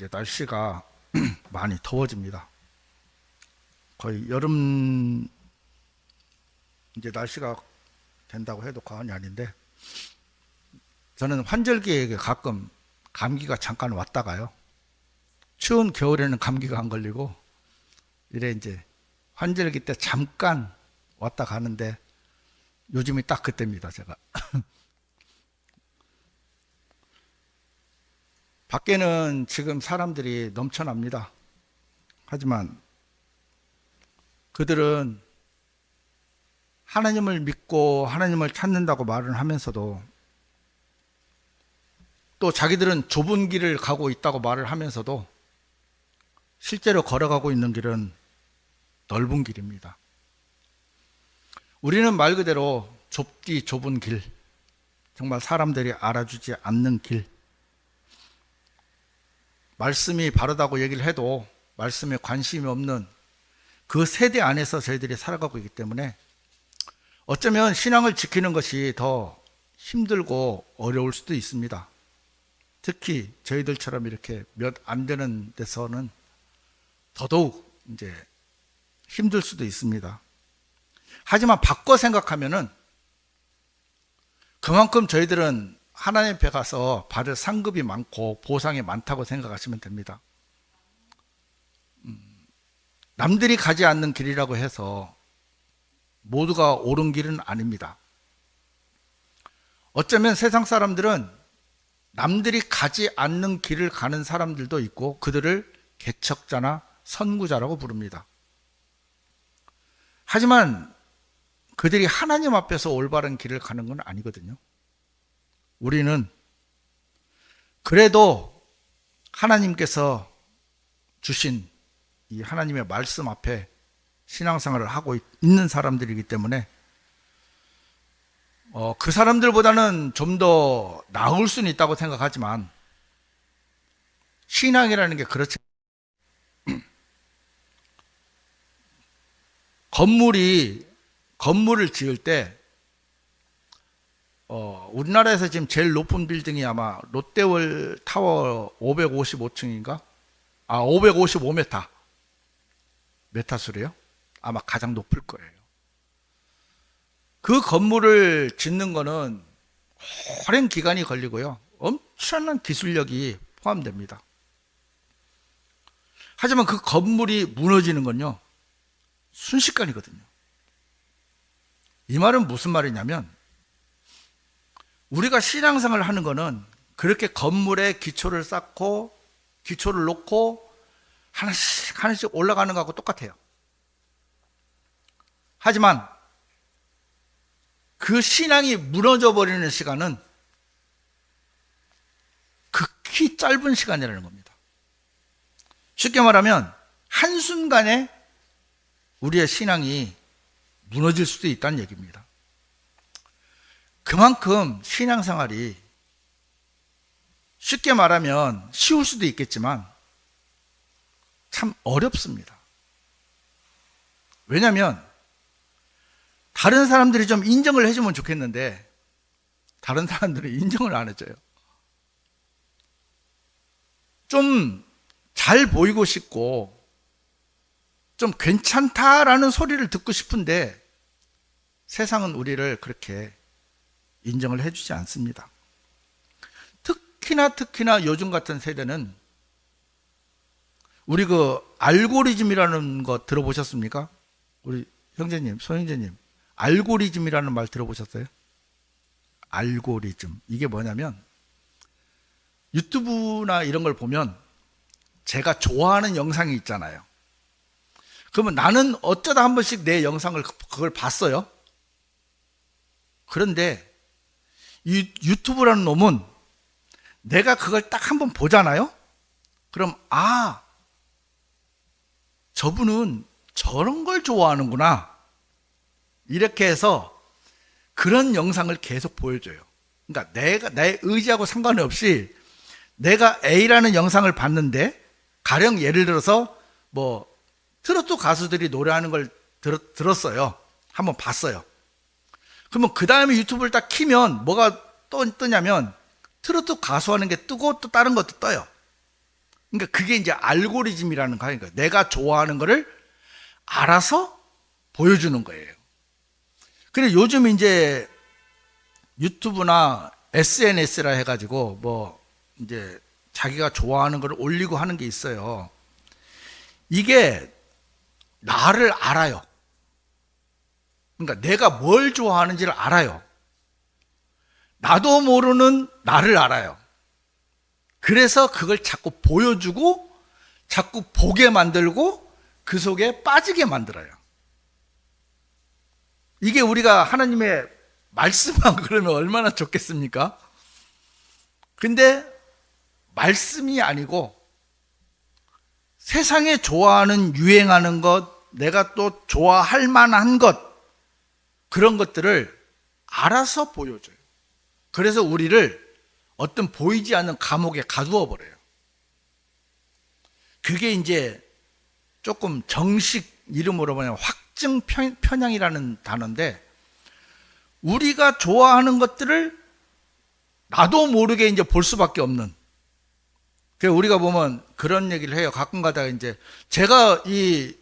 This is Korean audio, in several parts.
이제 날씨가 많이 더워집니다. 거의 여름 이제 날씨가 된다고 해도 과언이 아닌데, 저는 환절기에 가끔 감기가 잠깐 왔다가요, 추운 겨울에는 감기가 안 걸리고 이래 이제 환절기 때 잠깐 왔다 가는데, 요즘이 딱 그때입니다. 제가 밖에는 지금 사람들이 넘쳐납니다. 하지만 그들은 하나님을 믿고 하나님을 찾는다고 말을 하면서도, 또 자기들은 좁은 길을 가고 있다고 말을 하면서도 실제로 걸어가고 있는 길은 넓은 길입니다. 우리는 말 그대로 좁디 좁은 길, 정말 사람들이 알아주지 않는 길, 말씀이 바르다고 얘기를 해도 말씀에 관심이 없는 그 세대 안에서 저희들이 살아가고 있기 때문에 어쩌면 신앙을 지키는 것이 더 힘들고 어려울 수도 있습니다. 특히 저희들처럼 이렇게 몇 안 되는 데서는 더더욱 이제 힘들 수도 있습니다. 하지만 바꿔 생각하면은 그만큼 저희들은 하나님 앞에 가서 받을 상급이 많고 보상이 많다고 생각하시면 됩니다. 남들이 가지 않는 길이라고 해서 모두가 옳은 길은 아닙니다. 어쩌면 세상 사람들은 남들이 가지 않는 길을 가는 사람들도 있고 그들을 개척자나 선구자라고 부릅니다. 하지만 그들이 하나님 앞에서 올바른 길을 가는 건 아니거든요. 우리는 그래도 하나님께서 주신 이 하나님의 말씀 앞에 신앙생활을 하고 있는 사람들이기 때문에 그 사람들보다는 좀 더 나을 수는 있다고 생각하지만, 신앙이라는 게 그렇지. 건물을 지을 때 우리나라에서 지금 제일 높은 빌딩이 아마 롯데월 타워 555층인가? 555m. 메타수래요? 아마 가장 높을 거예요. 그 건물을 짓는 거는 오랜 기간이 걸리고요, 엄청난 기술력이 포함됩니다. 하지만 그 건물이 무너지는 건요, 순식간이거든요. 이 말은 무슨 말이냐면, 우리가 신앙생활을 하는 거는 그렇게 건물에 기초를 쌓고 기초를 놓고 하나씩 올라가는 거하고 똑같아요. 하지만 그 신앙이 무너져 버리는 시간은 극히 짧은 시간이라는 겁니다. 쉽게 말하면 한순간에 우리의 신앙이 무너질 수도 있다는 얘기입니다. 그만큼 신앙생활이 쉽게 말하면 쉬울 수도 있겠지만 참 어렵습니다. 왜냐하면 다른 사람들이 좀 인정을 해주면 좋겠는데 다른 사람들은 인정을 안 해줘요. 좀 잘 보이고 싶고 좀 괜찮다라는 소리를 듣고 싶은데 세상은 우리를 그렇게 인정을 해주지 않습니다. 특히나 요즘 같은 세대는, 우리 그 알고리즘이라는 거 들어보셨습니까? 우리 형제님, 소형제님, 알고리즘이라는 말 들어보셨어요? 알고리즘, 이게 뭐냐면 유튜브나 이런 걸 보면 제가 좋아하는 영상이 있잖아요. 그러면 나는 어쩌다 한 번씩 내 영상을 그걸 봤어요. 그런데 유튜브라는 놈은 내가 그걸 딱 한번 보잖아요. 그럼 저분은 저런 걸 좋아하는구나, 이렇게 해서 그런 영상을 계속 보여줘요. 그러니까 내 의지하고 상관없이 내가 A라는 영상을 봤는데, 가령 예를 들어서 뭐 트로트 가수들이 노래하는 걸 들었어요. 한번 봤어요. 그러면 그 다음에 유튜브를 딱 키면 뭐가 뜨냐면 트로트 가수 하는 게 뜨고 또 다른 것도 떠요. 그러니까 그게 이제 알고리즘이라는 거예요. 그러니까 내가 좋아하는 거를 알아서 보여주는 거예요. 그래 요즘 이제 유튜브나 SNS라 해가지고 뭐 이제 자기가 좋아하는 걸 올리고 하는 게 있어요. 이게 나를 알아요. 그러니까 내가 뭘 좋아하는지를 알아요. 나도 모르는 나를 알아요. 그래서 그걸 자꾸 보여주고 자꾸 보게 만들고 그 속에 빠지게 만들어요. 이게 우리가 하나님의 말씀만 그러면 얼마나 좋겠습니까? 근데 말씀이 아니고 세상에 좋아하는 유행하는 것, 내가 또 좋아할 만한 것, 그런 것들을 알아서 보여줘요. 그래서 우리를 어떤 보이지 않는 감옥에 가두어 버려요. 그게 이제 조금 정식 이름으로 보면 확증 편향이라는 단어인데, 우리가 좋아하는 것들을 나도 모르게 이제 볼 수밖에 없는. 그래서 우리가 보면 그런 얘기를 해요. 가끔 가다가 이제 제가 이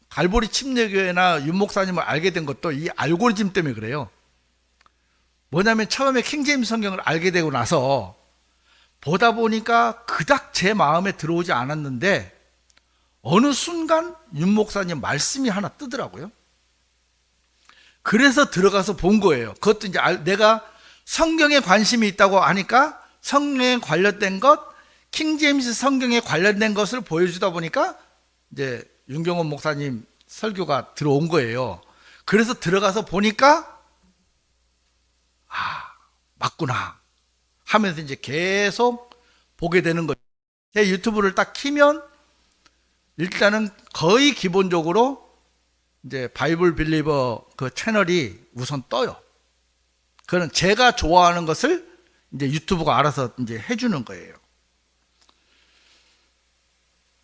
갈보리 침례교회나 윤 목사님을 알게 된 것도 이 알고리즘 때문에 그래요. 뭐냐면 처음에 킹제임스 성경을 알게 되고 나서 보다 보니까 그닥 제 마음에 들어오지 않았는데 어느 순간 윤 목사님 말씀이 하나 뜨더라고요. 그래서 들어가서 본 거예요. 그것도 이제 내가 성경에 관심이 있다고 하니까 성경에 관련된 것, 킹제임스 성경에 관련된 것을 보여주다 보니까 이제 윤경원 목사님 설교가 들어온 거예요. 그래서 들어가서 보니까 맞구나 하면서 이제 계속 보게 되는 거죠. 제 유튜브를 딱 키면 일단은 거의 기본적으로 이제 바이블 빌리버 그 채널이 우선 떠요. 그건 제가 좋아하는 것을 이제 유튜브가 알아서 이제 해주는 거예요.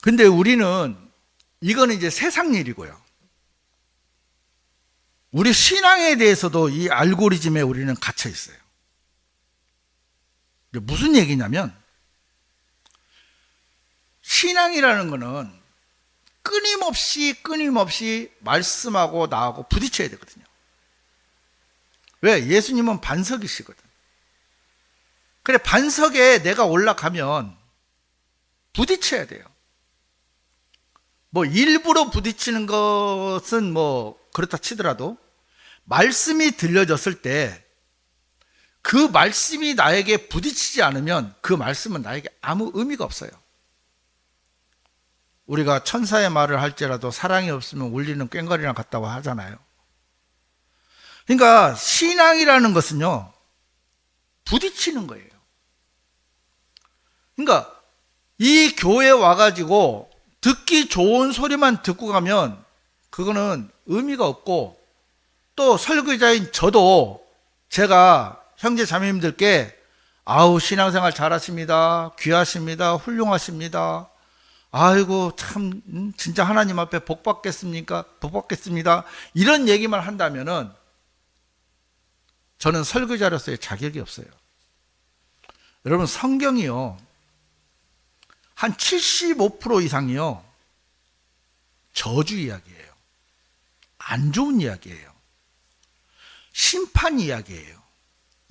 근데 우리는 이거는 이제 세상 일이고요. 우리 신앙에 대해서도 이 알고리즘에 우리는 갇혀 있어요. 무슨 얘기냐면 신앙이라는 거는 끊임없이 말씀하고 나하고 부딪혀야 되거든요. 왜? 예수님은 반석이시거든. 그래, 반석에 내가 올라가면 부딪혀야 돼요. 뭐 일부러 부딪히는 것은 뭐 그렇다 치더라도 말씀이 들려졌을 때 그 말씀이 나에게 부딪히지 않으면 그 말씀은 나에게 아무 의미가 없어요. 우리가 천사의 말을 할지라도 사랑이 없으면 울리는 꽹과리나 같다고 하잖아요. 그러니까 신앙이라는 것은요, 부딪히는 거예요. 그러니까 이 교회에 와가지고 듣기 좋은 소리만 듣고 가면 그거는 의미가 없고, 또 설교자인 저도 제가 형제 자매님들께 아우 신앙생활 잘하십니다, 귀하십니다, 훌륭하십니다, 아이고 참 진짜 하나님 앞에 복 받겠습니까? 복 받겠습니다, 이런 얘기만 한다면은 저는 설교자로서의 자격이 없어요. 여러분, 성경이요 한 75% 이상이요 저주 이야기예요. 안 좋은 이야기예요. 심판 이야기예요.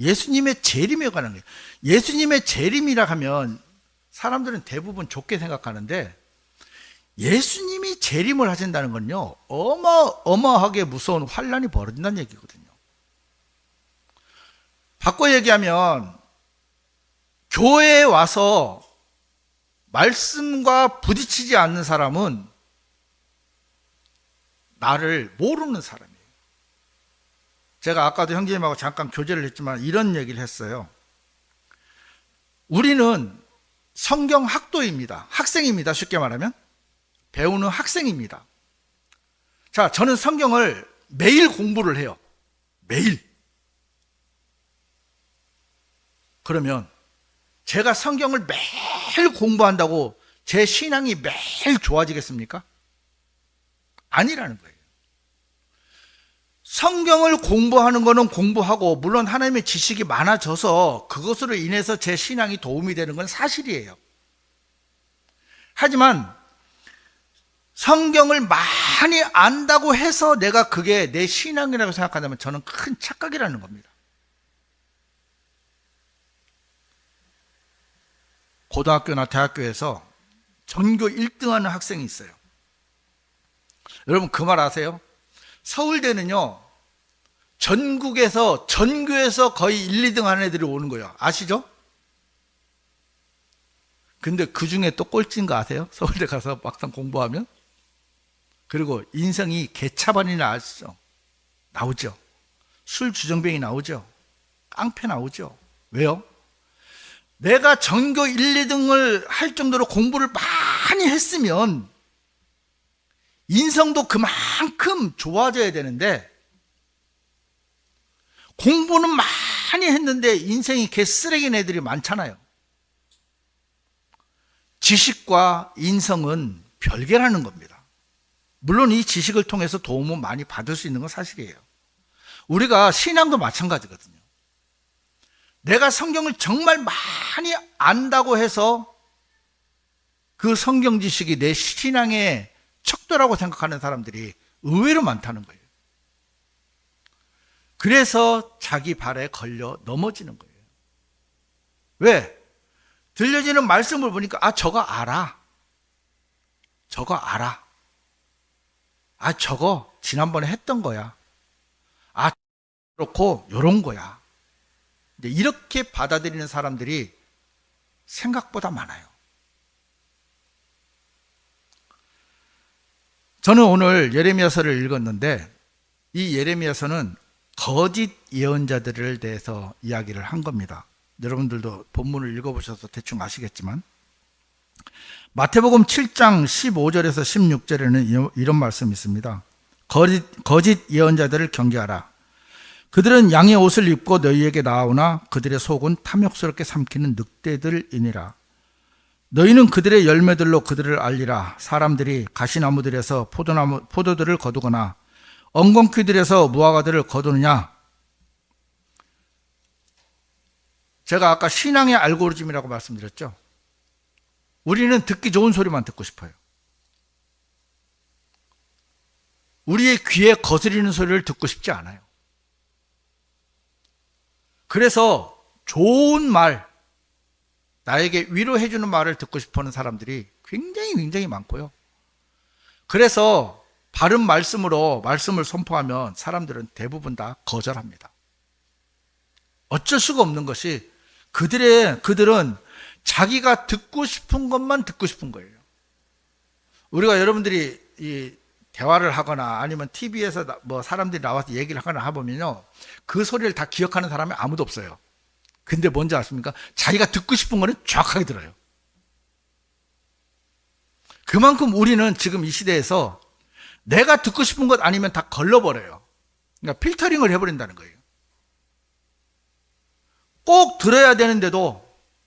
예수님의 재림에 관한 거예요. 예수님의 재림이라 하면 사람들은 대부분 좋게 생각하는데, 예수님이 재림을 하신다는 건요 어마어마하게 무서운 환란이 벌어진다는 얘기거든요. 바꿔 얘기하면 교회에 와서 말씀과 부딪히지 않는 사람은 나를 모르는 사람이에요. 제가 아까도 형제님하고 잠깐 교제를 했지만 이런 얘기를 했어요. 우리는 성경 학도입니다. 학생입니다. 쉽게 말하면 배우는 학생입니다. 자, 저는 성경을 매일 공부를 해요. 매일. 그러면 제가 성경을 매일 공부한다고 제 신앙이 매일 좋아지겠습니까? 아니라는 거예요. 성경을 공부하는 거는 공부하고, 물론 하나님의 지식이 많아져서 그것으로 인해서 제 신앙이 도움이 되는 건 사실이에요. 하지만 성경을 많이 안다고 해서 내가 그게 내 신앙이라고 생각한다면 저는 큰 착각이라는 겁니다. 고등학교나 대학교에서 전교 1등 하는 학생이 있어요. 여러분 그 말 아세요? 서울대는요, 전국에서, 전교에서 거의 1, 2등 하는 애들이 오는 거예요. 아시죠? 근데 그 중에 또 꼴찌인 거 아세요? 서울대 가서 막상 공부하면? 그리고 인성이 개차반이 나왔죠. 나오죠. 술 주정뱅이 나오죠. 깡패 나오죠. 왜요? 내가 전교 1, 2등을 할 정도로 공부를 많이 했으면 인성도 그만큼 좋아져야 되는데, 공부는 많이 했는데 인생이 개쓰레기인 애들이 많잖아요. 지식과 인성은 별개라는 겁니다. 물론 이 지식을 통해서 도움은 많이 받을 수 있는 건 사실이에요. 우리가 신앙도 마찬가지거든요. 내가 성경을 정말 많이 안다고 해서 그 성경 지식이 내 신앙의 척도라고 생각하는 사람들이 의외로 많다는 거예요. 그래서 자기 발에 걸려 넘어지는 거예요. 왜? 들려지는 말씀을 보니까 저거 알아. 저거 알아. 저거 지난번에 했던 거야. 그렇고 요런 거야. 근데 이렇게 받아들이는 사람들이 생각보다 많아요. 저는 오늘 예레미야서를 읽었는데 이 예레미야서는 거짓 예언자들에 대해서 이야기를 한 겁니다. 여러분들도 본문을 읽어보셔서 대충 아시겠지만, 마태복음 7장 15절에서 16절에는 이런 말씀이 있습니다. 거짓 예언자들을 경계하라. 그들은 양의 옷을 입고 너희에게 나오나 그들의 속은 탐욕스럽게 삼키는 늑대들이니라. 너희는 그들의 열매들로 그들을 알리라. 사람들이 가시나무들에서 포도들을 거두거나 엉겅퀴들에서 무화과들을 거두느냐? 제가 아까 신앙의 알고리즘이라고 말씀드렸죠. 우리는 듣기 좋은 소리만 듣고 싶어요. 우리의 귀에 거스리는 소리를 듣고 싶지 않아요. 그래서 좋은 말, 나에게 위로해주는 말을 듣고 싶어하는 사람들이 굉장히 많고요. 그래서 바른 말씀으로 말씀을 선포하면 사람들은 대부분 다 거절합니다. 어쩔 수가 없는 것이 그들은 자기가 듣고 싶은 것만 듣고 싶은 거예요. 우리가 여러분들이 이 대화를 하거나 아니면 TV에서 뭐 사람들이 나와서 얘기를 하거나 해보면요, 그 소리를 다 기억하는 사람이 아무도 없어요. 근데 뭔지 아십니까? 자기가 듣고 싶은 거는 정확하게 들어요. 그만큼 우리는 지금 이 시대에서 내가 듣고 싶은 것 아니면 다 걸러버려요. 그러니까 필터링을 해버린다는 거예요. 꼭 들어야 되는데도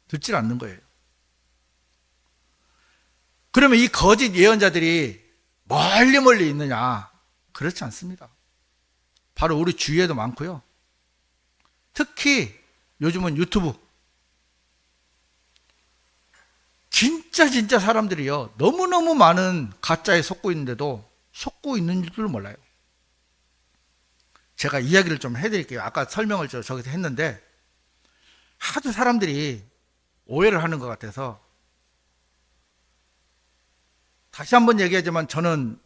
듣질 않는 거예요. 그러면 이 거짓 예언자들이 멀리 있느냐? 그렇지 않습니다. 바로 우리 주위에도 많고요. 특히 요즘은 유튜브. 진짜 사람들이요, 너무너무 많은 가짜에 속고 있는데도 속고 있는 줄을 몰라요. 제가 이야기를 좀 해드릴게요. 아까 설명을 저기서 했는데 하도 사람들이 오해를 하는 것 같아서 다시 한번 얘기하지만 저는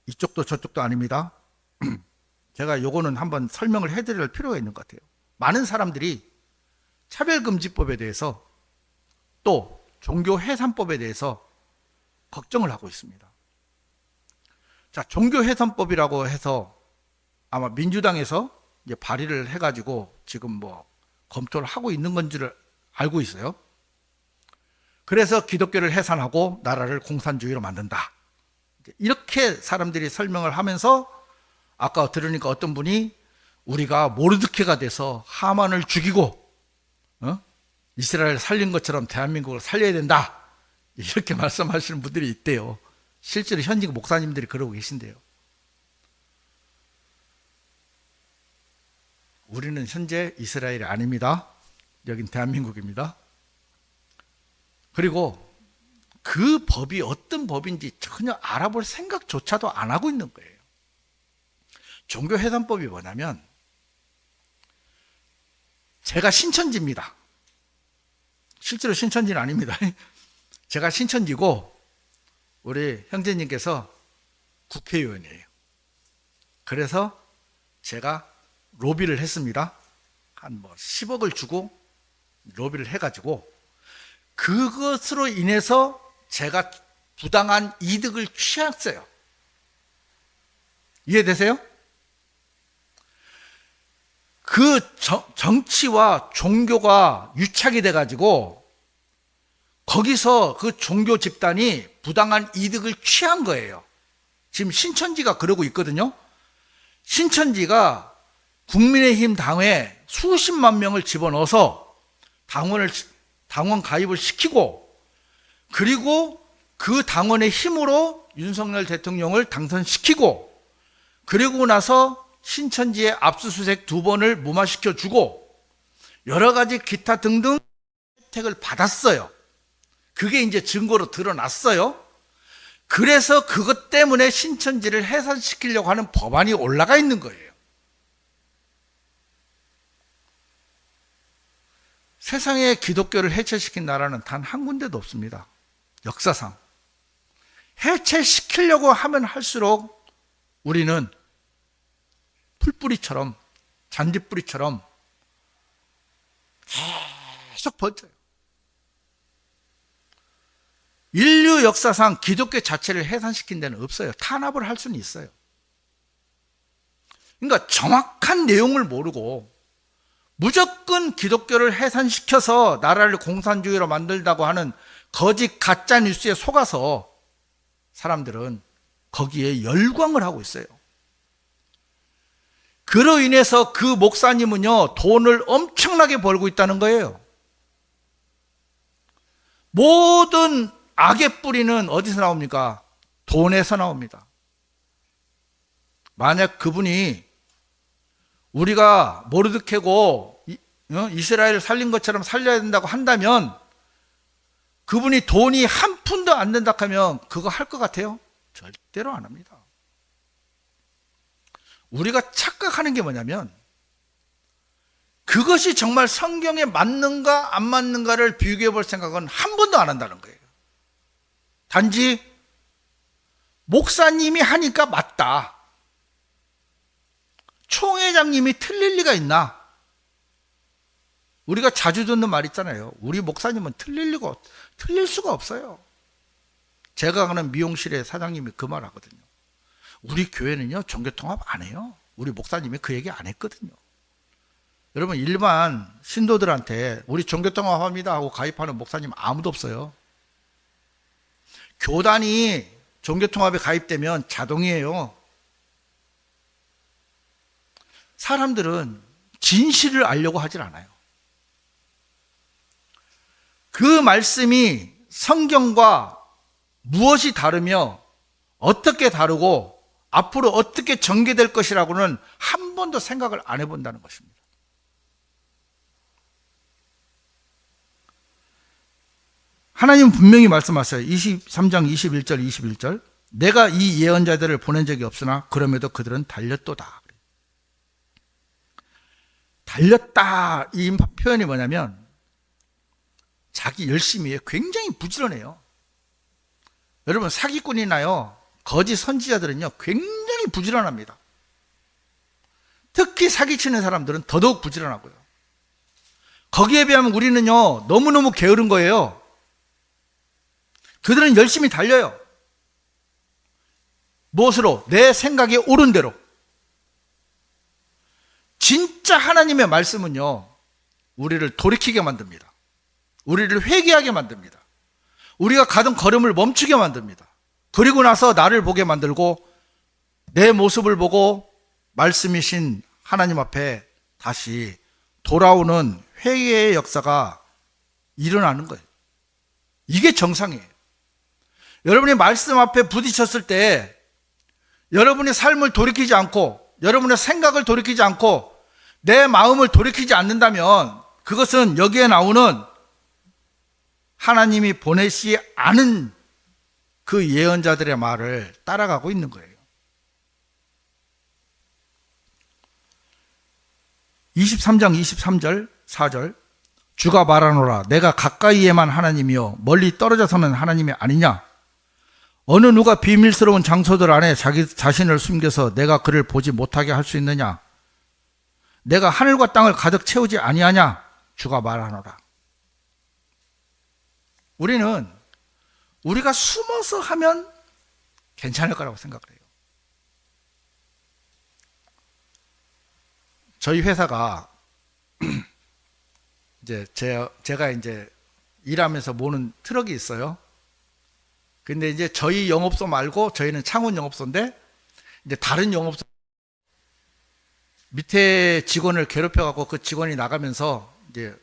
이쪽도 저쪽도 아닙니다. 제가 요거는 한번 설명을 해드릴 필요가 있는 것 같아요. 많은 사람들이 차별금지법에 대해서 또 종교해산법에 대해서 걱정을 하고 있습니다. 자, 종교해산법이라고 해서 아마 민주당에서 이제 발의를 해가지고 지금 뭐 검토를 하고 있는 건 줄 알고 있어요. 그래서 기독교를 해산하고 나라를 공산주의로 만든다. 이렇게 사람들이 설명을 하면서 아까 들으니까 어떤 분이 우리가 모르드케가 돼서 하만을 죽이고 이스라엘 살린 것처럼 대한민국을 살려야 된다. 이렇게 말씀하시는 분들이 있대요. 실제로 현직 목사님들이 그러고 계신데요. 우리는 현재 이스라엘이 아닙니다. 여긴 대한민국입니다. 그리고 그 법이 어떤 법인지 전혀 알아볼 생각조차도 안 하고 있는 거예요. 종교회담법이 뭐냐면, 제가 신천지입니다. 실제로 신천지는 아닙니다. 제가 신천지고 우리 형제님께서 국회의원이에요. 그래서 제가 로비를 했습니다. 한 10억을 주고 로비를 해가지고 그것으로 인해서 제가 부당한 이득을 취했어요. 이해되세요? 그 정치와 종교가 유착이 돼가지고 거기서 그 종교 집단이 부당한 이득을 취한 거예요. 지금 신천지가 그러고 있거든요. 신천지가 국민의힘 당에 수십만 명을 집어넣어서 당원 가입을 시키고, 그리고 그 당원의 힘으로 윤석열 대통령을 당선시키고, 그리고 나서 신천지의 압수수색 2번을 무마시켜 주고 여러 가지 기타 등등 혜택을 받았어요. 그게 이제 증거로 드러났어요. 그래서 그것 때문에 신천지를 해산시키려고 하는 법안이 올라가 있는 거예요. 세상에 기독교를 해체시킨 나라는 단 한 군데도 없습니다. 역사상. 해체시키려고 하면 할수록 우리는 풀뿌리처럼, 잔디뿌리처럼 계속 번져요. 인류 역사상 기독교 자체를 해산시킨 데는 없어요. 탄압을 할 수는 있어요. 그러니까 정확한 내용을 모르고 무조건 기독교를 해산시켜서 나라를 공산주의로 만들다고 하는 거짓 가짜 뉴스에 속아서 사람들은 거기에 열광을 하고 있어요. 그로 인해서 그 목사님은요, 돈을 엄청나게 벌고 있다는 거예요. 모든 악의 뿌리는 어디서 나옵니까? 돈에서 나옵니다. 만약 그분이 우리가 모르드케고 이스라엘을 살린 것처럼 살려야 된다고 한다면, 그분이 돈이 한 푼도 안 된다 하면 그거 할 것 같아요? 절대로 안 합니다. 우리가 착각하는 게 뭐냐면, 그것이 정말 성경에 맞는가 안 맞는가를 비교해 볼 생각은 한 번도 안 한다는 거예요. 단지 목사님이 하니까 맞다, 총회장님이 틀릴 리가 있나? 우리가 자주 듣는 말 있잖아요. 우리 목사님은 틀릴 수가 없어요. 제가 가는 미용실의 사장님이 그 말 하거든요. 우리 교회는요, 종교통합 안 해요. 우리 목사님이 그 얘기 안 했거든요. 여러분, 일반 신도들한테 우리 종교통합합니다 하고 가입하는 목사님 아무도 없어요. 교단이 종교통합에 가입되면 자동이에요. 사람들은 진실을 알려고 하질 않아요. 그 말씀이 성경과 무엇이 다르며 어떻게 다르고 앞으로 어떻게 전개될 것이라고는 한 번도 생각을 안 해본다는 것입니다. 하나님은 분명히 말씀하셨어요. 23장 21절 21절. 내가 이 예언자들을 보낸 적이 없으나 그럼에도 그들은 달렸도다. 달렸다, 이 표현이 뭐냐면 자기 열심히 해요. 굉장히 부지런해요. 여러분, 사기꾼이나요, 거짓 선지자들은요, 굉장히 부지런합니다. 특히 사기치는 사람들은 더더욱 부지런하고요. 거기에 비하면 우리는요, 너무너무 게으른 거예요. 그들은 열심히 달려요. 무엇으로? 내 생각에 옳은 대로. 진짜 하나님의 말씀은요, 우리를 돌이키게 만듭니다. 우리를 회개하게 만듭니다. 우리가 가던 걸음을 멈추게 만듭니다. 그리고 나서 나를 보게 만들고 내 모습을 보고 말씀이신 하나님 앞에 다시 돌아오는 회개의 역사가 일어나는 거예요. 이게 정상이에요. 여러분이 말씀 앞에 부딪혔을 때 여러분의 삶을 돌이키지 않고, 여러분의 생각을 돌이키지 않고 내 마음을 돌이키지 않는다면, 그것은 여기에 나오는 하나님이 보내시 않은 그 예언자들의 말을 따라가고 있는 거예요. 23장 23절 4절 주가 말하노라 내가 가까이에만 하나님이요 멀리 떨어져서는 하나님이 아니냐. 어느 누가 비밀스러운 장소들 안에 자기 자신을 숨겨서 내가 그를 보지 못하게 할 수 있느냐. 내가 하늘과 땅을 가득 채우지 아니하냐. 주가 말하노라. 우리는 우리가 숨어서 하면 괜찮을 거라고 생각을 해요. 저희 회사가 이제 제가 이제 일하면서 모는 트럭이 있어요. 근데 이제 저희 영업소 말고 저희는 창원 영업소인데 이제 다른 영업소 밑에 직원을 괴롭혀갖고 그 직원이 나가면서 이제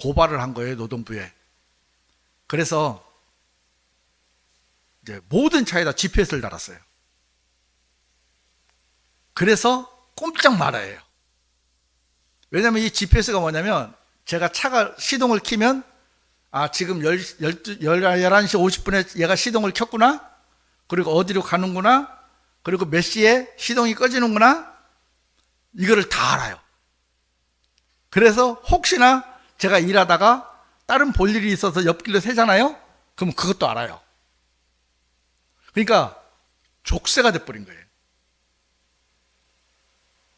고발을 한 거예요, 노동부에. 그래서 이제 모든 차에다 GPS를 달았어요. 그래서 꼼짝 말아요. 왜냐면 이 GPS가 뭐냐면 제가 차가 시동을 켜면 지금 11시 50분에 얘가 시동을 켰구나. 그리고 어디로 가는구나. 그리고 몇 시에 시동이 꺼지는구나. 이거를 다 알아요. 그래서 혹시나 제가 일하다가 다른 볼 일이 있어서 옆길로 새잖아요. 그럼 그것도 알아요. 그러니까 족쇄가 돼버린 거예요.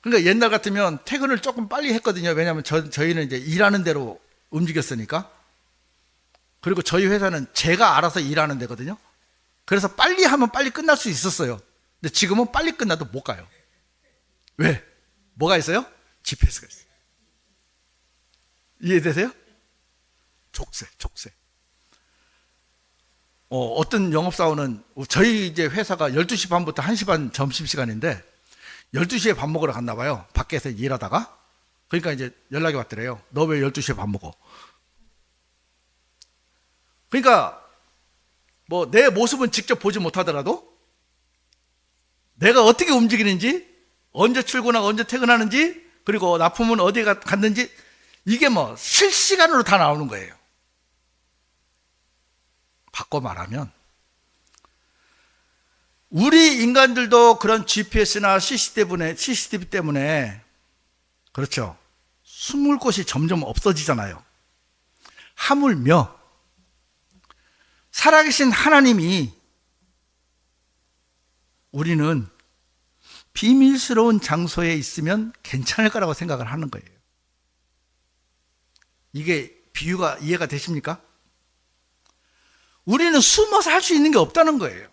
그러니까 옛날 같으면 퇴근을 조금 빨리 했거든요. 왜냐하면 저희는 이제 일하는 대로 움직였으니까. 그리고 저희 회사는 제가 알아서 일하는 데거든요. 그래서 빨리 하면 빨리 끝날 수 있었어요. 근데 지금은 빨리 끝나도 못 가요. 왜? 뭐가 있어요? GPS가 있어요. 이해되세요? 족쇄. 어떤 영업사원은 저희 이제 회사가 12시 반부터 1시 반 점심시간인데 12시에 밥 먹으러 갔나 봐요. 밖에서 일하다가. 그러니까 이제 연락이 왔더래요. 너 왜 12시에 밥 먹어? 그러니까 뭐 내 모습은 직접 보지 못하더라도 내가 어떻게 움직이는지, 언제 출근하고 언제 퇴근하는지, 그리고 납품은 어디에 갔는지 이게 뭐 실시간으로 다 나오는 거예요. 바꿔 말하면 우리 인간들도 그런 GPS나 CCTV 때문에 그렇죠. 숨을 곳이 점점 없어지잖아요. 하물며 살아계신 하나님이 우리는 비밀스러운 장소에 있으면 괜찮을 거라고 생각을 하는 거예요. 이게 비유가 이해가 되십니까? 우리는 숨어서 할 수 있는 게 없다는 거예요.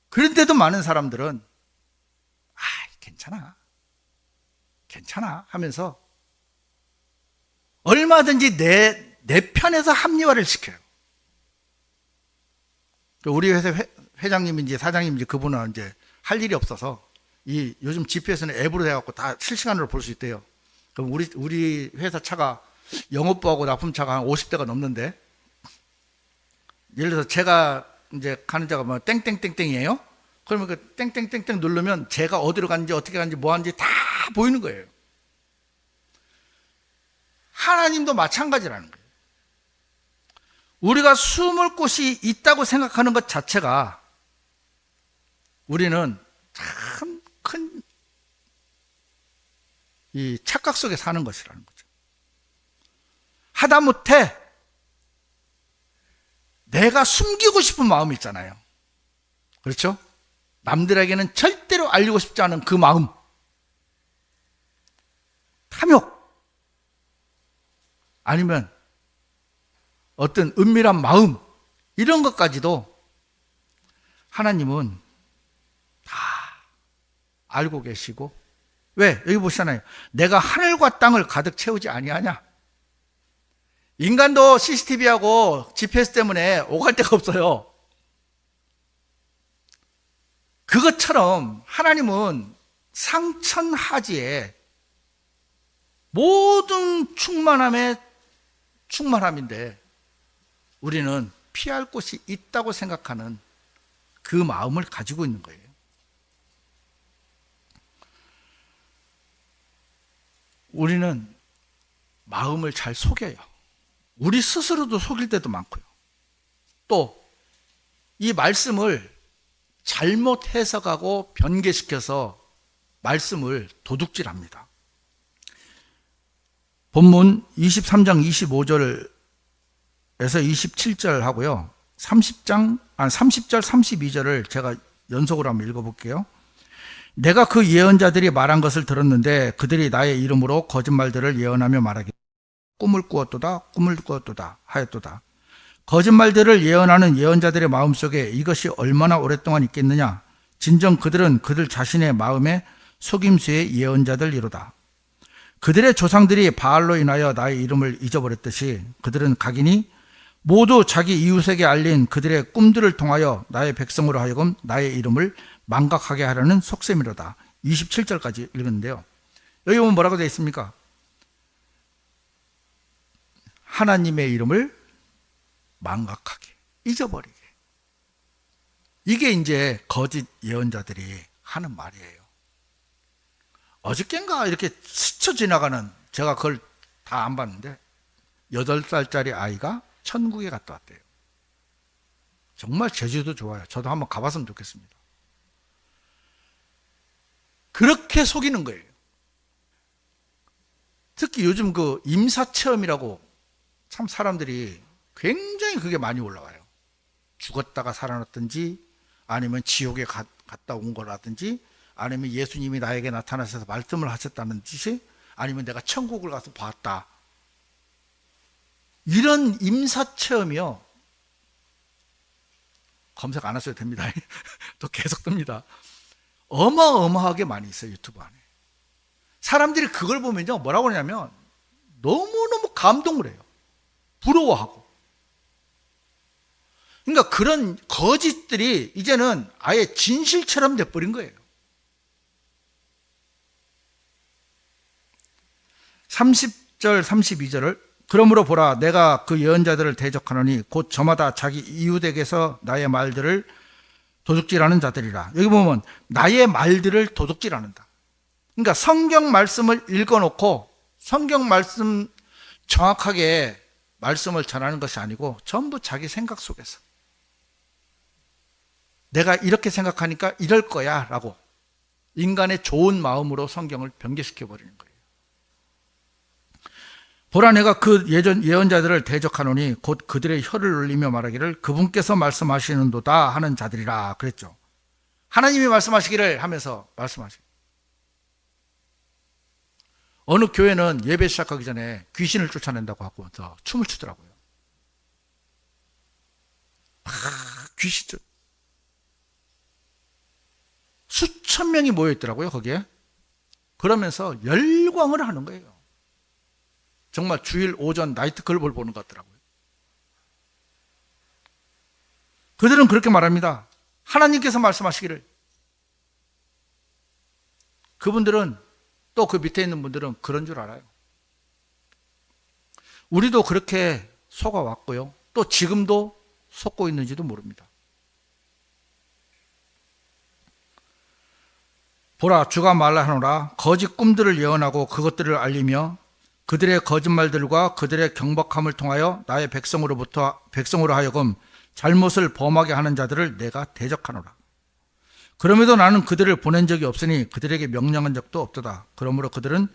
그런데도 많은 사람들은 괜찮아 하면서 얼마든지 내 편에서 합리화를 시켜요. 우리 회사 회장님인지 사장님인지 그분은 이제 할 일이 없어서 요즘 GPS는 앱으로 해갖고 다 실시간으로 볼 수 있대요. 그럼 우리 회사 차가 영업부하고 납품차가 한 50대가 넘는데, 예를 들어서 제가 이제 가는 데가 뭐 땡땡땡땡이에요. 그러면 그 땡땡땡땡 누르면 제가 어디로 갔는지 어떻게 갔는지 뭐 하는지 다 보이는 거예요. 하나님도 마찬가지라는 거예요. 우리가 숨을 곳이 있다고 생각하는 것 자체가 우리는 참 큰 이 착각 속에 사는 것이라는 거죠. 하다못해 내가 숨기고 싶은 마음이 있잖아요. 그렇죠? 남들에게는 절대로 알리고 싶지 않은 그 마음, 탐욕, 아니면 어떤 은밀한 마음, 이런 것까지도 하나님은 다 알고 계시고, 왜? 여기 보시잖아요. 내가 하늘과 땅을 가득 채우지 아니하냐. 인간도 CCTV하고 GPS 때문에 오갈 데가 없어요. 그것처럼 하나님은 상천하지에 모든 충만함인데 우리는 피할 곳이 있다고 생각하는 그 마음을 가지고 있는 거예요. 우리는 마음을 잘 속여요. 우리 스스로도 속일 때도 많고요. 또 이 말씀을 잘못 해석하고 변개시켜서 말씀을 도둑질합니다. 본문 23장 25절에서 27절 하고요. 30절 32절을 제가 연속으로 한번 읽어볼게요. 내가 그 예언자들이 말한 것을 들었는데 그들이 나의 이름으로 거짓말들을 예언하며 말하기를 꿈을 꾸었도다 하였도다. 거짓말들을 예언하는 예언자들의 마음속에 이것이 얼마나 오랫동안 있겠느냐. 진정 그들은 그들 자신의 마음에 속임수의 예언자들이로다. 그들의 조상들이 바알로 인하여 나의 이름을 잊어버렸듯이 그들은 각인이 모두 자기 이웃에게 알린 그들의 꿈들을 통하여 나의 백성으로 하여금 나의 이름을 망각하게 하려는 속셈이로다. 27절까지 읽었는데요. 여기 보면 뭐라고 되어 있습니까? 하나님의 이름을 망각하게, 잊어버리게. 이게 이제 거짓 예언자들이 하는 말이에요. 어저께인가 이렇게 스쳐 지나가는, 제가 그걸 다 안 봤는데 8살짜리 아이가 천국에 갔다 왔대요. 정말 제주도 좋아요. 저도 한번 가봤으면 좋겠습니다. 그렇게 속이는 거예요. 특히 요즘 그 임사체험이라고 참 사람들이 굉장히 그게 많이 올라와요. 죽었다가 살아났든지 아니면 지옥에 갔다 온 거라든지 아니면 예수님이 나에게 나타나셔서 말씀을 하셨다는 뜻이, 아니면 내가 천국을 가서 봤다. 이런 임사체험이요. 검색 안 하셔도 됩니다. 또 계속 뜹니다. 어마어마하게 많이 있어요. 유튜브 안에. 사람들이 그걸 보면요. 뭐라고 하냐면 너무너무 감동을 해요. 부러워하고. 그러니까 그런 거짓들이 이제는 아예 진실처럼 돼버린 거예요. 30절 32절을 그러므로 보라 내가 그 예언자들을 대적하노니 곧 저마다 자기 이웃에게서 나의 말들을 도둑질하는 자들이라. 여기 보면 나의 말들을 도둑질하는다. 그러니까 성경 말씀을 읽어놓고 성경 말씀 정확하게 말씀을 전하는 것이 아니고 전부 자기 생각 속에서 내가 이렇게 생각하니까 이럴 거야 라고 인간의 좋은 마음으로 성경을 변개시켜 버리는 거예요. 보라 내가 그 예언자들을 대적하노니 곧 그들의 혀를 눌리며 말하기를 그분께서 말씀하시는도다 하는 자들이라 그랬죠. 하나님이 말씀하시기를 하면서 말씀하시고, 어느 교회는 예배 시작하기 전에 귀신을 쫓아낸다고 하고서 춤을 추더라고요. 귀신 수천 명이 모여 있더라고요 거기에. 그러면서 열광을 하는 거예요. 정말 주일 오전 나이트클럽을 보는 것 같더라고요. 그들은 그렇게 말합니다. 하나님께서 말씀하시기를. 그분들은 또 그 밑에 있는 분들은 그런 줄 알아요. 우리도 그렇게 속아왔고요. 또 지금도 속고 있는지도 모릅니다. 보라 주가 말하노라 거짓 꿈들을 예언하고 그것들을 알리며 그들의 거짓말들과 그들의 경박함을 통하여 나의 백성으로 하여금 잘못을 범하게 하는 자들을 내가 대적하노라. 그럼에도 나는 그들을 보낸 적이 없으니 그들에게 명령한 적도 없도다. 그러므로 그들은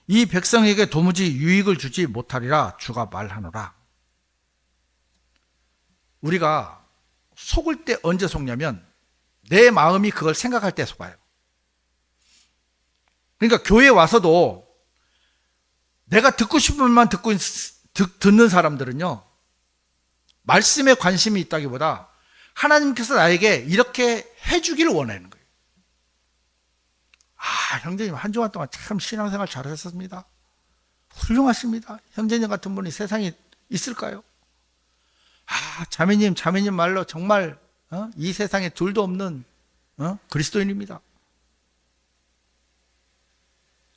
이 백성에게 도무지 유익을 주지 못하리라 주가 말하노라. 우리가 속을 때 언제 속냐면 내 마음이 그걸 생각할 때 속아요. 그러니까 교회에 와서도 내가 듣고 싶은 말만 듣는 사람들은요, 말씀에 관심이 있다기보다 하나님께서 나에게 이렇게 해주기를 원하는 거예요. 형제님 한 주간 동안 참 신앙생활 잘하셨습니다. 훌륭하십니다. 형제님 같은 분이 세상에 있을까요? 자매님 말로 정말 이 세상에 둘도 없는 그리스도인입니다.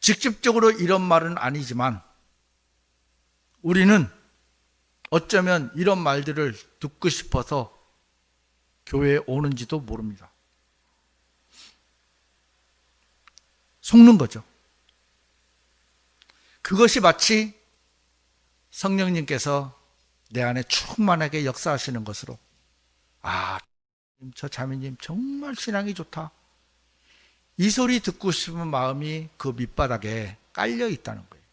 직접적으로 이런 말은 아니지만 우리는 어쩌면 이런 말들을 듣고 싶어서 교회에 오는지도 모릅니다. 속는 거죠. 그것이 마치 성령님께서 내 안에 충만하게 역사하시는 것으로, 아, 저 자매님 정말 신앙이 좋다, 이 소리 듣고 싶은 마음이 그 밑바닥에 깔려 있다는 거예요.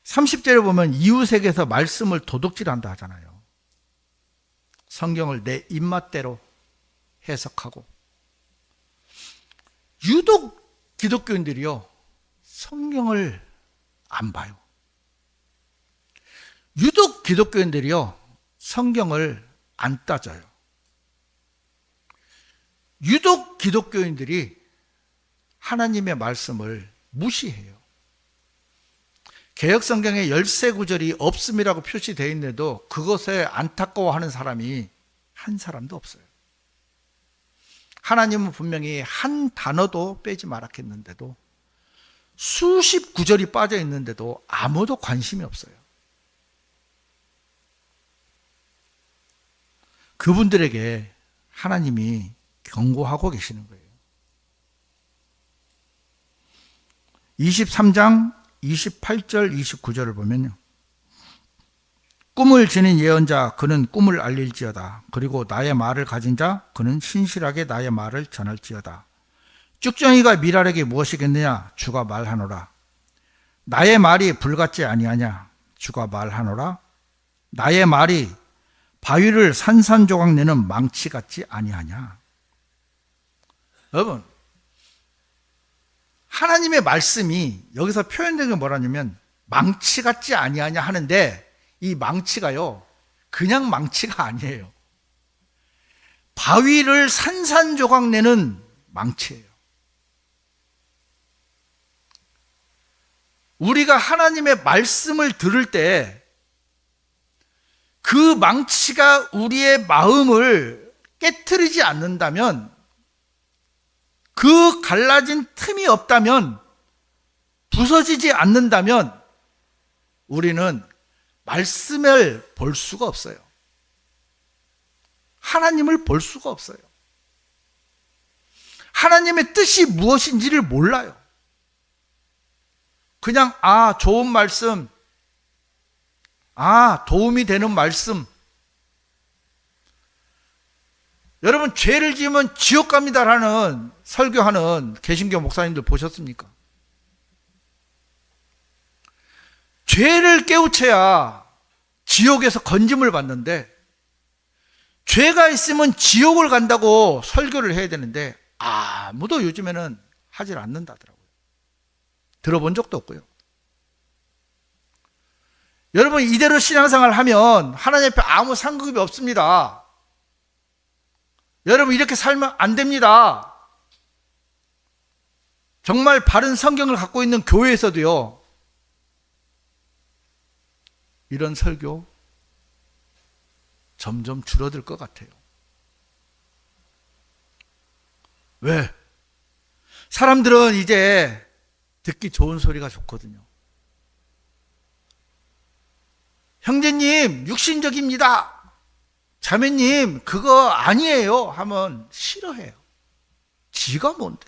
30절에 보면 이웃에게서 말씀을 도둑질한다 하잖아요. 성경을 내 입맛대로 해석하고. 유독 기독교인들이요, 성경을 안 봐요. 유독 기독교인들이요, 성경을 안 따져요. 유독 기독교인들이 하나님의 말씀을 무시해요. 개역성경에 열세 구절이 없음이라고 표시되어 있는데도 그것에 안타까워하는 사람이 한 사람도 없어요. 하나님은 분명히 한 단어도 빼지 말았겠는데도 수십 구절이 빠져 있는데도 아무도 관심이 없어요. 그분들에게 하나님이 경고하고 계시는 거예요. 23장 28절 29절을 보면요, 꿈을 지닌 예언자 그는 꿈을 알릴지어다. 그리고 나의 말을 가진 자 그는 신실하게 나의 말을 전할지어다. 쭉정이가 미랄에게 무엇이겠느냐? 주가 말하노라. 나의 말이 불같지 아니하냐? 주가 말하노라. 나의 말이 바위를 산산조각 내는 망치 같지 아니하냐? 여러분, 하나님의 말씀이 여기서 표현된 게 뭐라냐면 망치 같지 아니하냐 하는데, 이 망치가요, 그냥 망치가 아니에요. 바위를 산산조각 내는 망치예요. 우리가 하나님의 말씀을 들을 때 그 망치가 우리의 마음을 깨트리지 않는다면, 그 갈라진 틈이 없다면, 부서지지 않는다면 우리는 말씀을 볼 수가 없어요. 하나님을 볼 수가 없어요. 하나님의 뜻이 무엇인지를 몰라요. 그냥 좋은 말씀, 도움이 되는 말씀. 여러분, 죄를 지으면 지옥 갑니다라는 설교하는 개신교 목사님들 보셨습니까? 죄를 깨우쳐야 지옥에서 건짐을 받는데, 죄가 있으면 지옥을 간다고 설교를 해야 되는데 아무도 요즘에는 하질 않는다더라고요. 들어본 적도 없고요. 여러분, 이대로 신앙생활을 하면 하나님 앞에 아무 상급이 없습니다. 여러분, 이렇게 살면 안 됩니다. 정말 바른 성경을 갖고 있는 교회에서도요, 이런 설교 점점 줄어들 것 같아요. 왜? 사람들은 이제 듣기 좋은 소리가 좋거든요. 형제님, 육신적입니다. 자매님, 그거 아니에요 하면 싫어해요. 지가 뭔데?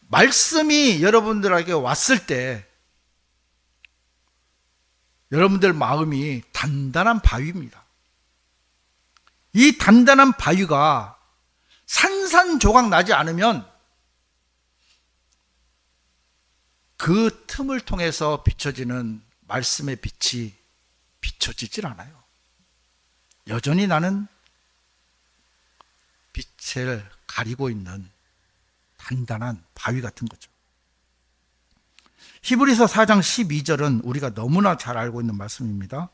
말씀이 여러분들에게 왔을 때 여러분들 마음이 단단한 바위입니다. 이 단단한 바위가 산산조각 나지 않으면 그 틈을 통해서 비춰지는 말씀의 빛이 비춰지질 않아요. 여전히 나는 빛을 가리고 있는 단단한 바위 같은 거죠. 히브리서 4장 12절은 우리가 너무나 잘 알고 있는 말씀입니다.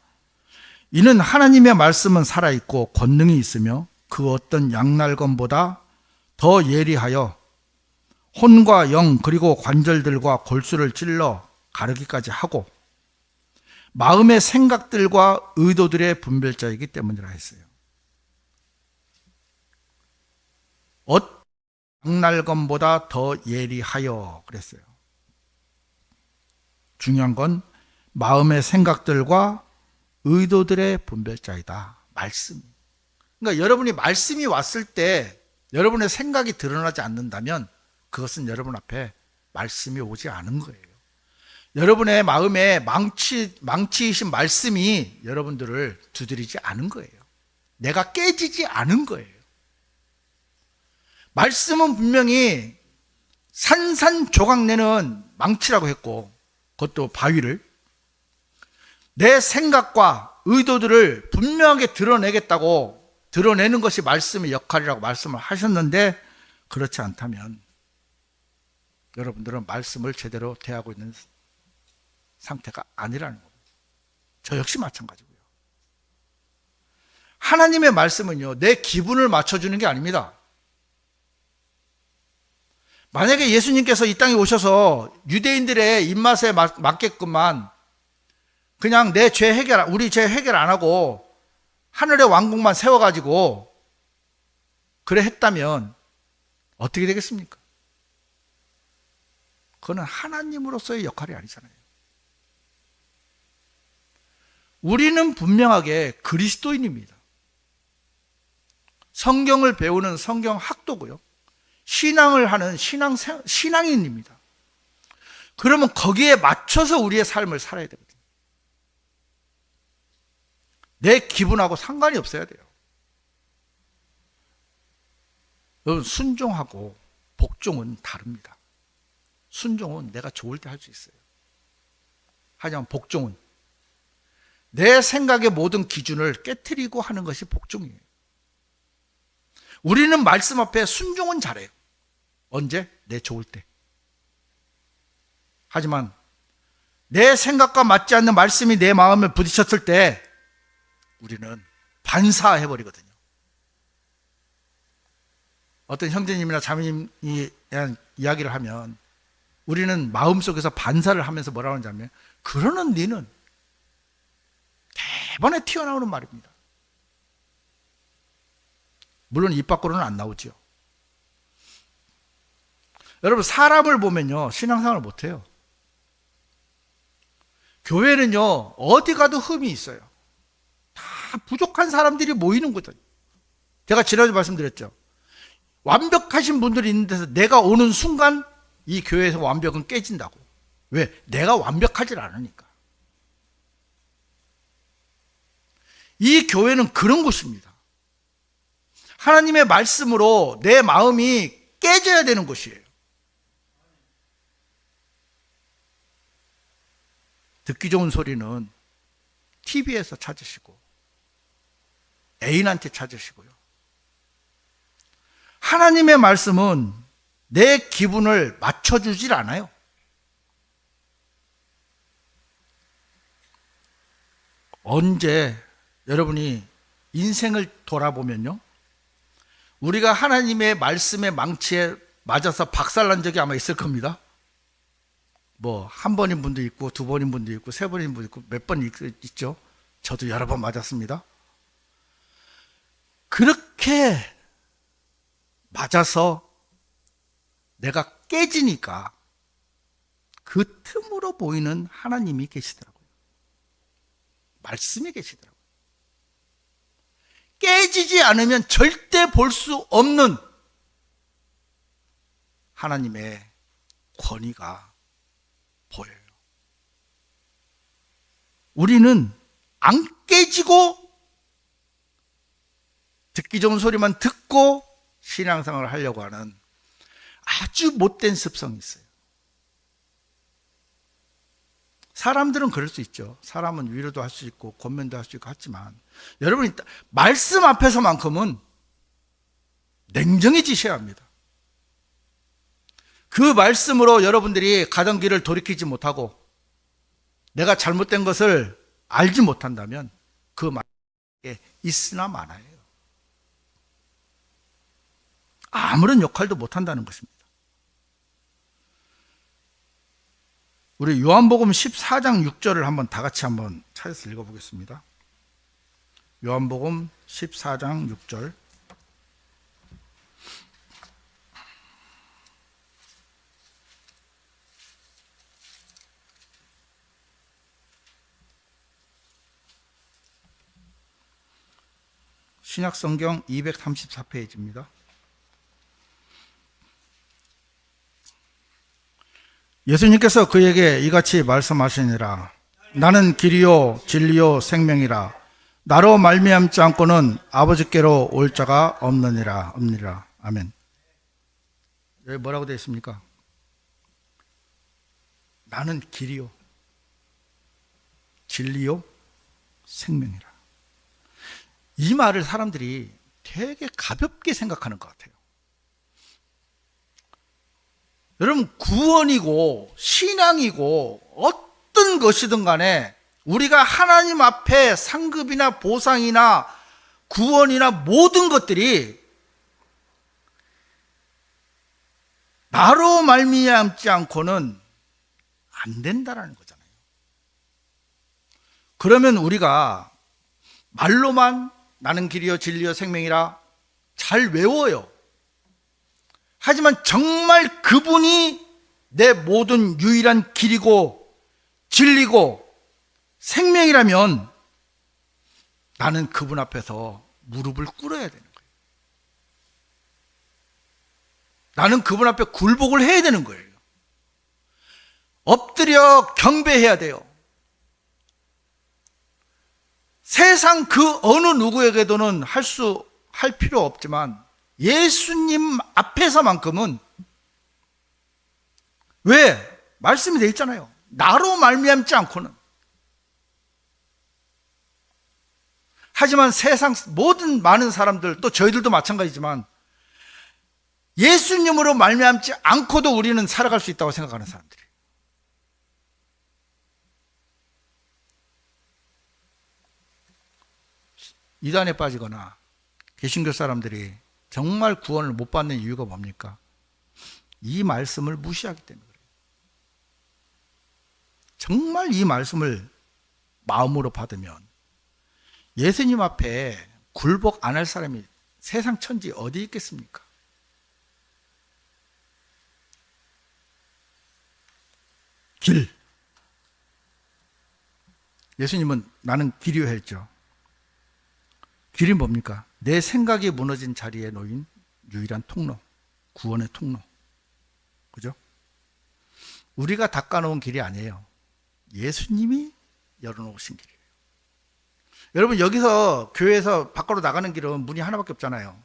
이는 하나님의 말씀은 살아있고 권능이 있으며 그 어떤 양날검보다 더 예리하여 혼과 영 그리고 관절들과 골수를 찔러 가르기까지 하고 마음의 생각들과 의도들의 분별자이기 때문이라 했어요. 양날검보다 더 예리하여 그랬어요. 중요한 건 마음의 생각들과 의도들의 분별자이다. 말씀. 그러니까 여러분이 말씀이 왔을 때 여러분의 생각이 드러나지 않는다면 그것은 여러분 앞에 말씀이 오지 않은 거예요. 여러분의 마음에 망치이신 말씀이 여러분들을 두드리지 않은 거예요. 내가 깨지지 않은 거예요. 말씀은 분명히 산산조각내는 망치라고 했고, 그것도 바위를 내 생각과 의도들을 분명하게 드러내겠다고 드러내는 것이 말씀의 역할이라고 말씀을 하셨는데, 그렇지 않다면 여러분들은 말씀을 제대로 대하고 있는 상태가 아니라는 겁니다. 저 역시 마찬가지고요. 하나님의 말씀은요, 내 기분을 맞춰주는 게 아닙니다. 만약에 예수님께서 이 땅에 오셔서 유대인들의 입맛에 맞게끔만 그냥 내 죄 해결, 우리 죄 해결 안 하고 하늘의 왕국만 세워가지고 그래 했다면 어떻게 되겠습니까? 그거는 하나님으로서의 역할이 아니잖아요. 우리는 분명하게 그리스도인입니다. 성경을 배우는 성경학도고요. 신앙을 하는 신앙인입니다. 그러면 거기에 맞춰서 우리의 삶을 살아야 되거든요. 내 기분하고 상관이 없어야 돼요. 여러분, 순종하고 복종은 다릅니다. 순종은 내가 좋을 때 할 수 있어요. 하지만 복종은 내 생각의 모든 기준을 깨트리고 하는 것이 복종이에요. 우리는 말씀 앞에 순종은 잘해요. 언제? 내 좋을 때. 하지만 내 생각과 맞지 않는 말씀이 내 마음에 부딪혔을 때 우리는 반사해버리거든요. 어떤 형제님이나 자매님이 이야기를 하면 우리는 마음속에서 반사를 하면서 뭐라고 하는지 아면, 그러는 니는 대번에 튀어나오는 말입니다. 물론 입 밖으로는 안 나오죠. 여러분, 사람을 보면요, 신앙생활을 못해요. 교회는요, 어디 가도 흠이 있어요. 다 부족한 사람들이 모이는 거거든요. 제가 지난주 말씀드렸죠. 완벽하신 분들이 있는 데서 내가 오는 순간 이 교회에서 완벽은 깨진다고. 왜? 내가 완벽하지 않으니까. 이 교회는 그런 곳입니다. 하나님의 말씀으로 내 마음이 깨져야 되는 곳이에요. 듣기 좋은 소리는 TV에서 찾으시고 애인한테 찾으시고요. 하나님의 말씀은 내 기분을 맞춰주질 않아요. 언제 여러분이 인생을 돌아보면요, 우리가 하나님의 말씀의 망치에 맞아서 박살난 적이 아마 있을 겁니다. 뭐 한 번인 분도 있고, 두 번인 분도 있고, 세 번인 분도 있고, 몇 번 있죠. 저도 여러 번 맞았습니다. 그렇게 맞아서 내가 깨지니까 그 틈으로 보이는 하나님이 계시더라고요. 말씀이 계시더라고요. 깨지지 않으면 절대 볼 수 없는 하나님의 권위가 보여요. 우리는 안 깨지고 듣기 좋은 소리만 듣고 신앙생활을 하려고 하는 아주 못된 습성이 있어요. 사람들은 그럴 수 있죠. 사람은 위로도 할 수 있고 권면도 할 수 있고 하지만, 여러분이 말씀 앞에서만큼은 냉정해지셔야 합니다. 그 말씀으로 여러분들이 가던 길을 돌이키지 못하고 내가 잘못된 것을 알지 못한다면 그 말에 있으나 마나예요. 아무런 역할도 못한다는 것입니다. 우리 요한복음 14장 6절을 한번 다 같이 한번 찾아서 읽어보겠습니다. 요한복음 14장 6절. 신약성경 234페이지입니다. 예수님께서 그에게 이같이 말씀하시니라. 나는 길이요 진리요 생명이라. 나로 말미암지 않고는 아버지께로 올 자가 없느니라. 아멘. 여기 뭐라고 되어 있습니까? 나는 길이요 진리요 생명이라. 이 말을 사람들이 되게 가볍게 생각하는 것 같아요. 여러분, 구원이고 신앙이고 어떤 것이든 간에 우리가 하나님 앞에 상급이나 보상이나 구원이나 모든 것들이 나로 말미암지 않고는 안 된다라는 거잖아요. 그러면 우리가 말로만 나는 길이요 진리요 생명이라 잘 외워요. 하지만 정말 그분이 내 모든 유일한 길이고 진리고 생명이라면 나는 그분 앞에서 무릎을 꿇어야 되는 거예요. 나는 그분 앞에 굴복을 해야 되는 거예요. 엎드려 경배해야 돼요. 세상 그 어느 누구에게도는 할 필요 없지만 예수님 앞에서만큼은, 왜? 말씀이 되어 있잖아요. 나로 말미암지 않고는. 하지만 세상 모든 많은 사람들, 또 저희들도 마찬가지지만 예수님으로 말미암지 않고도 우리는 살아갈 수 있다고 생각하는 사람들이. 이단에 빠지거나 개신교 사람들이 정말 구원을 못 받는 이유가 뭡니까? 이 말씀을 무시하기 때문에 그래요. 정말 이 말씀을 마음으로 받으면 예수님 앞에 굴복 안 할 사람이 세상 천지 어디 있겠습니까? 길. 예수님은 나는 길이요 했죠. 길이 뭡니까? 내 생각이 무너진 자리에 놓인 유일한 통로, 구원의 통로. 그죠? 우리가 닦아놓은 길이 아니에요. 예수님이 열어놓으신 길이에요. 여러분, 여기서 교회에서 밖으로 나가는 길은 문이 하나밖에 없잖아요.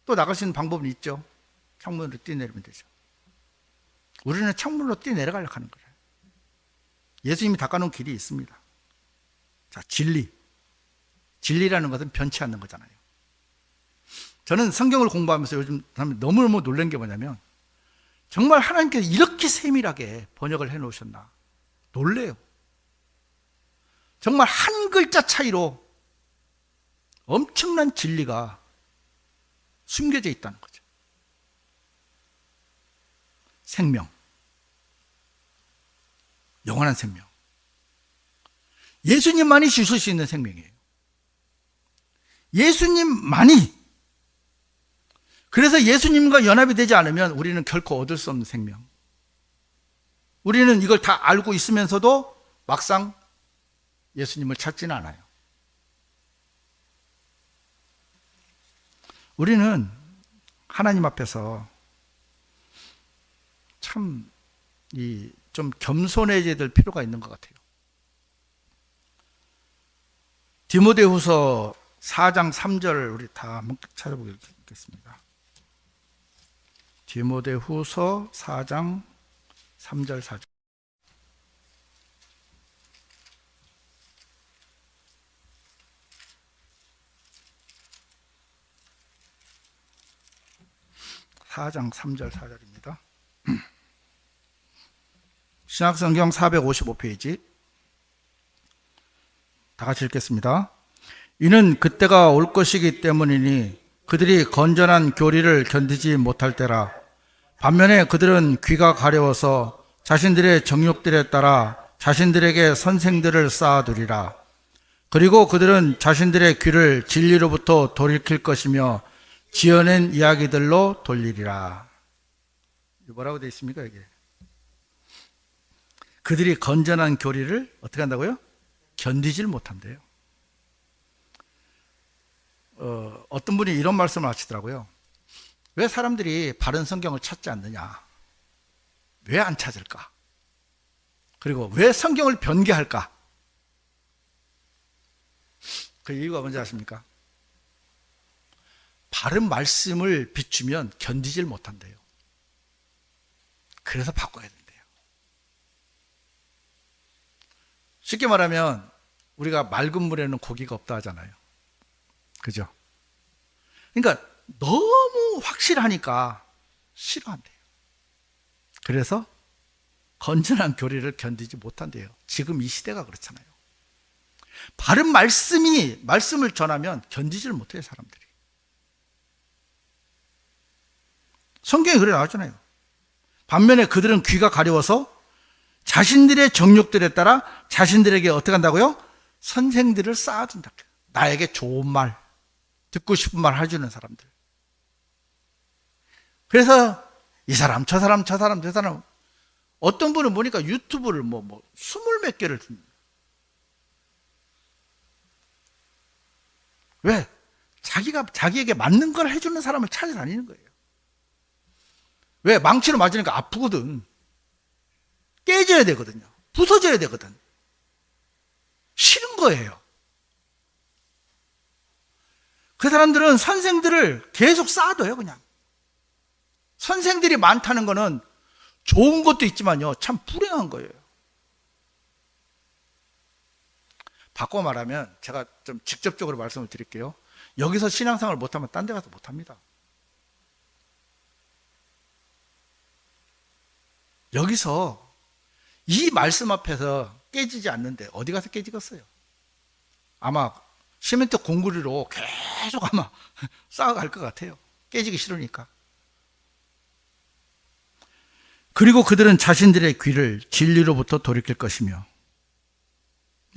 또 나갈 수 있는 방법은 있죠. 창문으로 뛰어내리면 되죠. 우리는 창문으로 뛰어내려가려고 하는 거예요. 예수님이 닦아놓은 길이 있습니다. 자, 진리. 진리라는 것은 변치 않는 거잖아요. 저는 성경을 공부하면서 요즘 너무너무 놀란 게 뭐냐면, 정말 하나님께서 이렇게 세밀하게 번역을 해 놓으셨나 놀래요. 정말 한 글자 차이로 엄청난 진리가 숨겨져 있다는 거죠. 생명, 영원한 생명, 예수님만이 주실 수 있는 생명이에요. 예수님만이. 그래서 예수님과 연합이 되지 않으면 우리는 결코 얻을 수 없는 생명. 우리는 이걸 다 알고 있으면서도 막상 예수님을 찾지는 않아요. 우리는 하나님 앞에서 참 좀 겸손해져야 될 필요가 있는 것 같아요. 디모데후서 4장 3절 우리 다 한번 찾아보겠습니다. 디모데후서 4장 3절 4절. (4장 3절 4절입니다) 신약성경 455페이지 다 같이 읽겠습니다. 이는 그때가 올 것이기 때문이니 그들이 건전한 교리를 견디지 못할 때라. 반면에 그들은 귀가 가려워서 자신들의 정욕들에 따라 자신들에게 선생들을 쌓아두리라. 그리고 그들은 자신들의 귀를 진리로부터 돌이킬 것이며 지어낸 이야기들로 돌리리라. 뭐라고 되어 있습니까, 이게? 그들이 건전한 교리를 어떻게 한다고요? 견디질 못한대요. 어떤 분이 이런 말씀을 하시더라고요. 왜 사람들이 바른 성경을 찾지 않느냐? 왜 안 찾을까? 그리고 왜 성경을 변개할까? 그 이유가 뭔지 아십니까? 바른 말씀을 비추면 견디질 못한대요. 그래서 바꿔야 된대요. 쉽게 말하면 우리가 맑은 물에는 고기가 없다 하잖아요. 그죠? 그러니까 너무 확실하니까 싫어한대요. 그래서 건전한 교리를 견디지 못한대요. 지금 이 시대가 그렇잖아요. 바른 말씀을 전하면 견디지를 못해요, 사람들이. 성경에 그래 나왔잖아요. 반면에 그들은 귀가 가려워서 자신들의 정욕들에 따라 자신들에게 어떻게 한다고요? 선생들을 쌓아둔다. 나에게 좋은 말, 듣고 싶은 말 해주는 사람들. 그래서 이 사람, 저 사람, 저 사람, 저 사람. 어떤 분은 보니까 유튜브를 스물 몇 개를 듭니다. 왜? 자기에게 맞는 걸 해주는 사람을 찾아다니는 거예요. 왜? 망치로 맞으니까 아프거든. 깨져야 되거든요. 부서져야 되거든. 싫은 거예요. 그 사람들은 선생들을 계속 쌓아둬요, 그냥. 선생들이 많다는 거는 좋은 것도 있지만요, 참 불행한 거예요. 바꿔 말하면 제가 좀 직접적으로 말씀을 드릴게요. 여기서 신앙생활을 못하면 딴 데 가서 못합니다. 여기서 이 말씀 앞에서 깨지지 않는데 어디 가서 깨지겠어요? 아마 시멘트 공구리로 계속 아마 쌓아갈 것 같아요. 깨지기 싫으니까. 그리고 그들은 자신들의 귀를 진리로부터 돌이킬 것이며,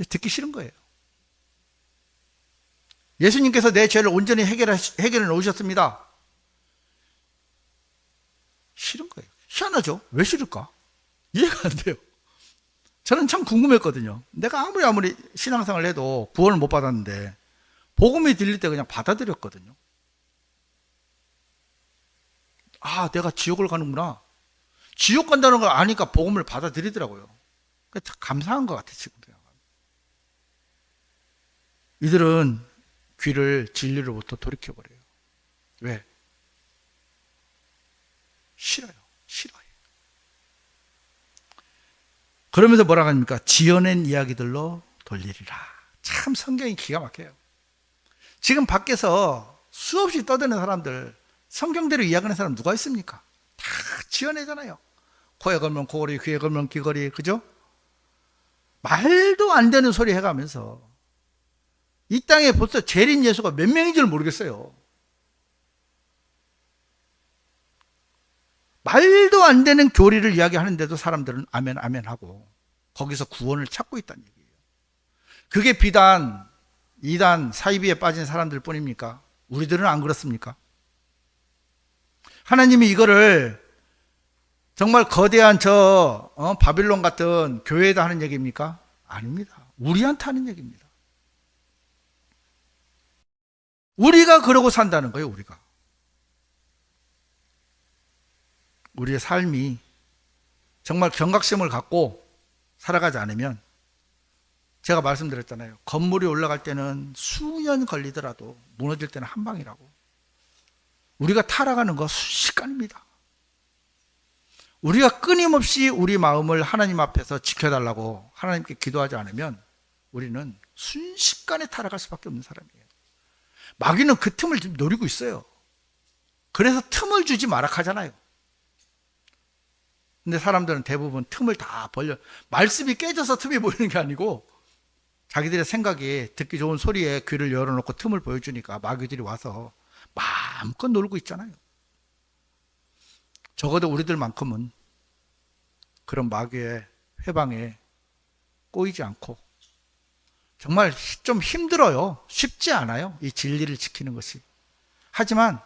듣기 싫은 거예요. 예수님께서 내 죄를 온전히 해결해 놓으셨습니다. 싫은 거예요. 희한하죠? 왜 싫을까? 이해가 안 돼요. 저는 참 궁금했거든요. 내가 아무리 신앙생활을 해도 구원을 못 받았는데 복음이 들릴 때 그냥 받아들였거든요. 아, 내가 지옥을 가는구나. 지옥 간다는 걸 아니까 복음을 받아들이더라고요. 감사한 것 같아요, 지금. 이들은 귀를 진리로부터 돌이켜버려요. 왜? 싫어요. 그러면서 뭐라고 합니까? 지어낸 이야기들로 돌리리라. 참 성경이 기가 막혀요. 지금 밖에서 수없이 떠드는 사람들, 성경대로 이야기하는 사람 누가 있습니까? 다 지어내잖아요. 코에 걸면 코걸이, 귀에 걸면 귀걸이, 그죠? 말도 안 되는 소리 해가면서 이 땅에 벌써 재림 예수가 몇 명인 줄 모르겠어요. 말도 안 되는 교리를 이야기하는데도 사람들은 아멘 아멘 하고 거기서 구원을 찾고 있다는 얘기예요. 그게 비단 이단 사이비에 빠진 사람들 뿐입니까? 우리들은 안 그렇습니까? 하나님이 이거를 정말 거대한 바빌론 같은 교회에다 하는 얘기입니까? 아닙니다. 우리한테 하는 얘기입니다. 우리가 그러고 산다는 거예요. 우리의 삶이 정말 경각심을 갖고 살아가지 않으면, 제가 말씀드렸잖아요. 건물이 올라갈 때는 수년 걸리더라도 무너질 때는 한 방이라고. 우리가 타락하는 거 순식간입니다. 우리가 끊임없이 우리 마음을 하나님 앞에서 지켜달라고 하나님께 기도하지 않으면 우리는 순식간에 타락할 수밖에 없는 사람이에요. 마귀는 그 틈을 지금 노리고 있어요. 그래서 틈을 주지 마라 하잖아요. 근데 사람들은 대부분 틈을 다 벌려, 말씀이 깨져서 틈이 보이는 게 아니고 자기들의 생각이 듣기 좋은 소리에 귀를 열어놓고 틈을 보여주니까 마귀들이 와서 마음껏 놀고 있잖아요. 적어도 우리들만큼은 그런 마귀의 회방에 꼬이지 않고, 정말 좀 힘들어요. 쉽지 않아요. 이 진리를 지키는 것이. 하지만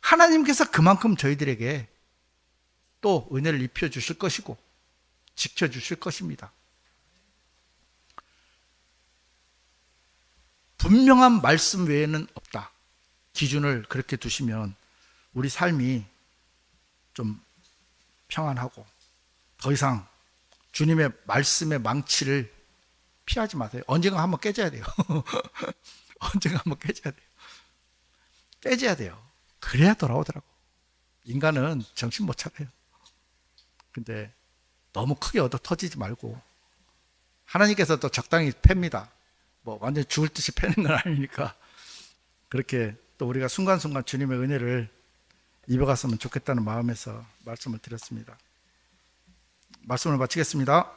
하나님께서 그만큼 저희들에게 또 은혜를 입혀주실 것이고 지켜주실 것입니다. 분명한 말씀 외에는 없다. 기준을 그렇게 두시면 우리 삶이 좀 평안하고 더 이상 주님의 말씀의 망치를 피하지 마세요. 언젠가 한번 깨져야 돼요. 언젠가 한번 깨져야 돼요. 깨져야 돼요. 그래야 돌아오더라고. 인간은 정신 못 차려요. 근데 너무 크게 얻어 터지지 말고, 하나님께서 또 적당히 팹니다. 뭐 완전 죽을 듯이 패는 건 아니니까. 그렇게 또 우리가 순간순간 주님의 은혜를 입어갔으면 좋겠다는 마음에서 말씀을 드렸습니다. 말씀을 마치겠습니다.